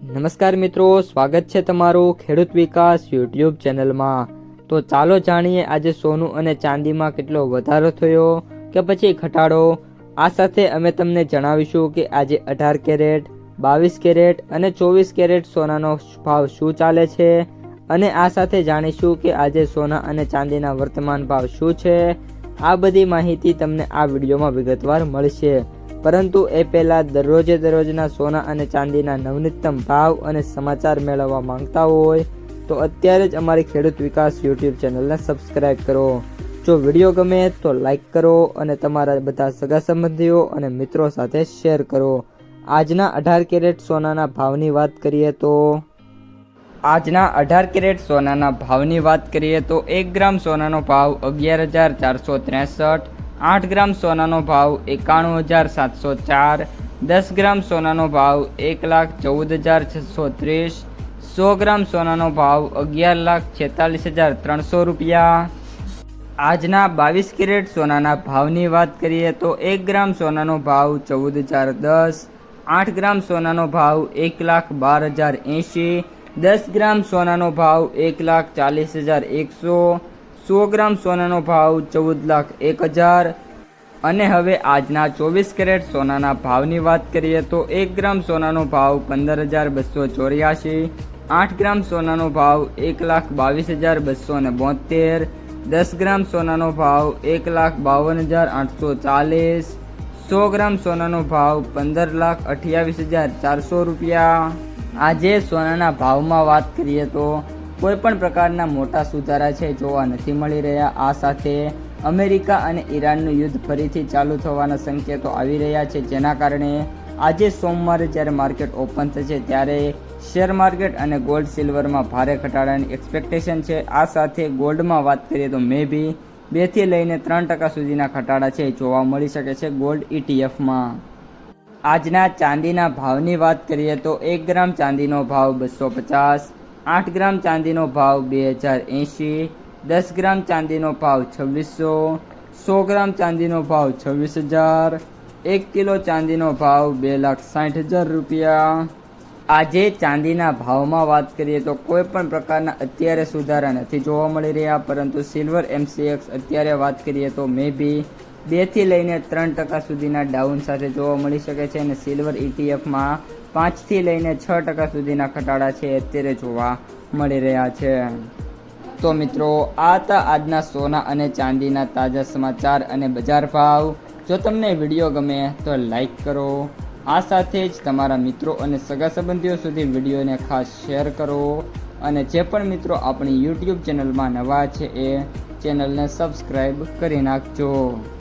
નમસ્કાર મિત્રો, સ્વાગત છે તમારું ખેડૂત વિકાસ યુટ્યુબ ચેનલમાં। તો ચાલો જાણીએ આજે સોનું અને ચાંદીમાં કેટલો વધારો થયો કે પછી ઘટાડો। આ સાથે અમે તમને જણાવીશું કે આજે 18 કેરેટ, 22 કેરેટ અને 24 કેરેટ સોનાનો ભાવ શું ચાલે છે અને આ સાથે જાણીશું કે આજે સોના અને ચાંદીના વર્તમાન ભાવ શું છે। આ બધી માહિતી તમને આ વિડીયોમાં વિગતવાર મળશે, પરંતુ એ પહેલાં દરરોજના સોના અને ચાંદીના નવનીતમ ભાવ અને સમાચાર મેળવવા માંગતા હોય તો અત્યારે જ અમારી ખેડૂત વિકાસ યુટ્યુબ ચેનલને સબસ્ક્રાઈબ કરો। જો વિડીયો ગમે તો લાઈક કરો અને તમારા બધા સગા સંબંધીઓ અને મિત્રો સાથે શેર કરો। આજના 18 કેરેટ સોનાના ભાવની વાત કરીએ તો આજના 18 કેરેટ સોનાના ભાવની વાત કરીએ તો 1 ગ્રામ સોનાનો ભાવ 11,463, 8 ગ્રામ સોનાનો ભાવ 91,704, 10 ગ્રામ સોનાનો ભાવ 1,14,630, 100 ગ્રામ સોનાનો ભાવ 11,46,300 રૂપિયા। આજના 22 કેરેટ સોનાના ભાવની વાત કરીએ તો 1 ગ્રામ સોનાનો ભાવ 14,010, 8 ગ્રામ સોનાનો ભાવ 1,12,080, 10 ગ્રામ સોનાનો ભાવ 1,40,100, 100 ગ્રામ સોનાનો ભાવ 14,01,000। અને હવે આજના 24 કેરેટ સોનાના ભાવની વાત કરીએ તો 1 ગ્રામ સોનાનો ભાવ 15,284, 8 ગ્રામ સોનાનો ભાવ 1,22,272, 10 ગ્રામ સોનાનો ભાવ 1,52,840, 100 ગ્રામ સોનાનો ભાવ 15,28,400 રૂપિયા। આજે સોનાના ભાવમાં વાત કરીએ તો કોઈ પણ પ્રકારના મોટા સુધારા છે જોવા નથી મળી રહ્યા। આ સાથે અમેરિકા અને ઈરાનનું યુદ્ધ ફરીથી ચાલુ થવાના સંકેતો આવી રહ્યા છે, જેના કારણે આજે સોમવારે જ્યારે માર્કેટ ઓપન થશે ત્યારે શેર માર્કેટ અને ગોલ્ડ સિલ્વરમાં ભારે ઘટાડાની એક્સપેક્ટેશન છે। આ સાથે ગોલ્ડમાં વાત કરીએ તો મે બી 2 થી લઈને 3% સુધીના ઘટાડા છે જોવા મળી શકે છે ગોલ્ડ ઇટીએફમાં। આજના ચાંદીના ભાવની વાત કરીએ તો 1 ગ્રામ ચાંદીનો ભાવ 250, 8 ગ્રામ ચાંદીનો ભાવ 2,080, 10 ગ્રામ ચાંદીનો ભાવ 2,600, 100 ગ્રામ ચાંદીનો ભાવ 26,000, 1 કિલો ચાંદીનો ભાવ 2,60,000 રૂપિયા। આજે ચાંદીના ભાવમાં વાત કરીએ તો કોઈ પણ પ્રકારના અત્યારે સુધારા નથી જોવા મળી રહ્યા, પરંતુ સિલ્વર MCX અત્યારે વાત કરીએ તો મે બી 2 થી લઈને 3% સુધીના ડાઉન સાથે જોવા મળી શકે છે અને સિલ્વર ઇટીએફમાં 5 થી લઈને 6% સુધીના ઘટાડા છે અત્યારે જોવા મળી રહ્યા છે। તો મિત્રો, આ હતા આજના સોના અને ચાંદીના તાજા સમાચાર અને બજાર ભાવ। જો તમને વિડીયો ગમે તો લાઈક કરો, આ સાથે જ તમારા મિત્રો અને સગા સંબંધીઓ સુધી વિડીયોને ખાસ શેર કરો અને જે પણ મિત્રો આપણી યુટ્યુબ ચેનલમાં નવા છે એ ચેનલને સબસ્ક્રાઈબ કરી નાખજો।